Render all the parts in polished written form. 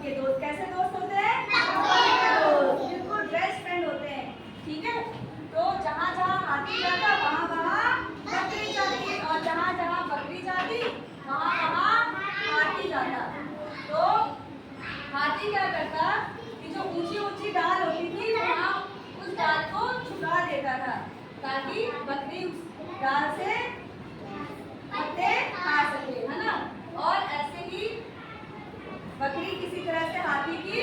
पक्के दोस्त। कैसे दोस्त होते हैं? पक्के दोस्त, बिल्कुल बेस्ट फ्रेंड होते हैं। ठीक है, तो जहाँ जहाँ हाथी जाता वहाँ वहाँ बकरी जाती, और जहाँ जहाँ बकरी जाती वहाँ वहाँ हाथी जाता। तो हाथी क्या करता कि जो ऊंची ऊंची डाल होती थी वहाँ उस डाल को झुका देता था, ताकि बकरी उस डाल से पत्ते खा सके, है ना। और ऐसे ही बकरी किसी तरह से हाथी की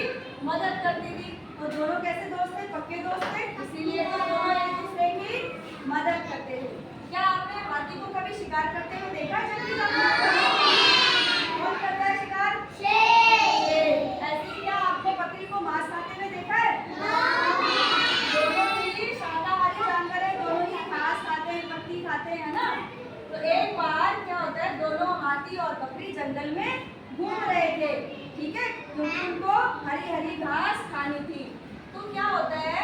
मदद करती थी। तो दोनों कैसे दोस्त थे? पक्के दोस्त थे, इसीलिए तो दोनों एक दूसरे की मदद करते थे। क्या आपने हाथी को कभी शिकार करते हुए देखा है? कौन करता है शिकार? शेर। ऐसे ही क्या आपने बकरी को मांस खाते हुए देखा है? दोनों ही शाकाहारी जानवर है, दोनों ही घास खाते हैं, पत्ती खाते हैं, ना। तो एक बार क्या होता है, दोनों हाथी और बकरी जंगल में घूम रहे थे, ठीक है, क्योंकि उनको हरी हरी घास खानी थी। तो क्या होता है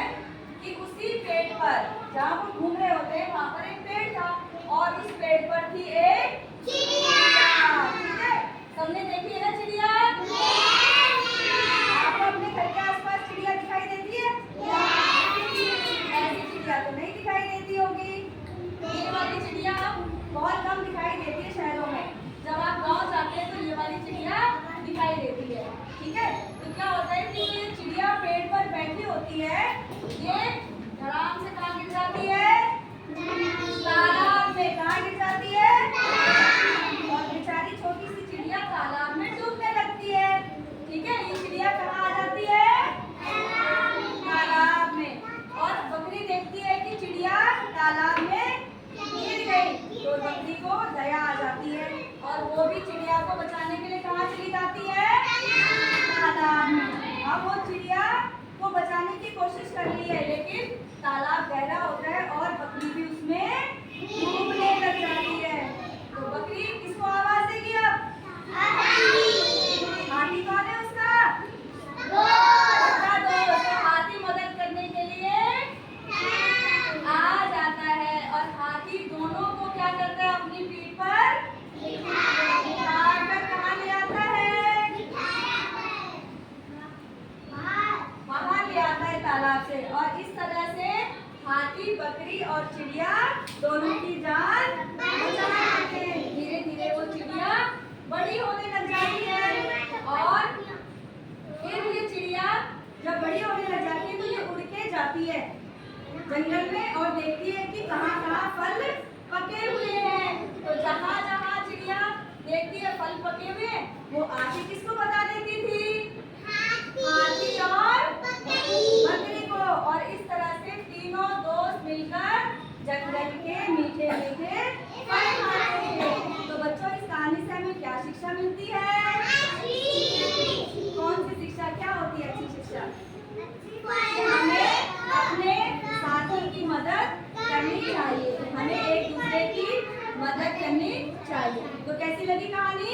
कि उसी पेड़ पर जहाँ वो घूम रहे होते हैं वहाँ पर एक पेड़ था, और इस पेड़ पर थी एक चिड़िया। ठीक है, सबने देखी है ना चिड़िया? आपको अपने घर के आसपास चिड़िया दिखाई देती है? ऐसी चिड़िया तो नहीं दिखाई देती होगी। ये वाली चिड़िया बहुत कम दिखाई देती है शहरों में। जब आप गांव जाते हैं तो ये वाली चिड़िया दिखाई देती है। ठीक है, तो क्या होता है कि ये चिड़िया पेड़ पर बैठी होती है, ये धड़ाम से कहाँ गिर जाती है? तालाब में। कहाँ गिर जाती है? और बेचारी छोटी सी चिड़िया तालाब में डूबने लगती है। ठीक है, ये चिड़िया कहाँ आ जाती है? तालाब में। और बकरी देखती है कि चिड़िया तालाब में गिर गई, तो बकरी को दया आ जाती है, और वो भी चिड़िया को बचाने के लिए कहाँ चली जाती है? तालाब में। अब वो चिड़िया को बचाने की कोशिश कर रही है, लेकिन तालाब गहरा होता है और बकरी भी उसमें डूबने लग जाती है। तो बकरी किसको आवाज देगी अब? हाथी कौन है उसका? दोस्त। हाथी मदद करने के लिए आ जाता है, और हाथी दोनों को क्या करता है? अपनी पीठ पर बिठाकर कहाँ ले आता है? वहाँ ले आता है तालाब से। और इस तरह से हाथी, बकरी और चिड़िया दोनों की जान बचा लेते हैं। धीरे धीरे वो चिड़िया बड़ी होने लग जाती है, और फिर ये चिड़िया जब बड़ी होने लग जाती है तो ये उड़ के जाती है जंगल में, और देखती है कि कहाँ कहाँ फल पके हुए हैं। तो जहाँ जहाँ चिड़िया देखती है फल पके हुए, वो आके किसको बता देती थी? हाथी और बकरी को। और इस तरह से तीनों दोस्त मिलकर जंगल के मीठे मीठे फल खाते थे। तो बच्चों, इस कहानी से हमें क्या शिक्षा मिलती है? कौन सी शिक्षा? क्या होती है अच्छी शिक्षा? हमें अपने साथी की मदद करनी चाहिए, हमें एक दूसरे की मदद करनी चाहिए। तो कैसी लगी कहानी?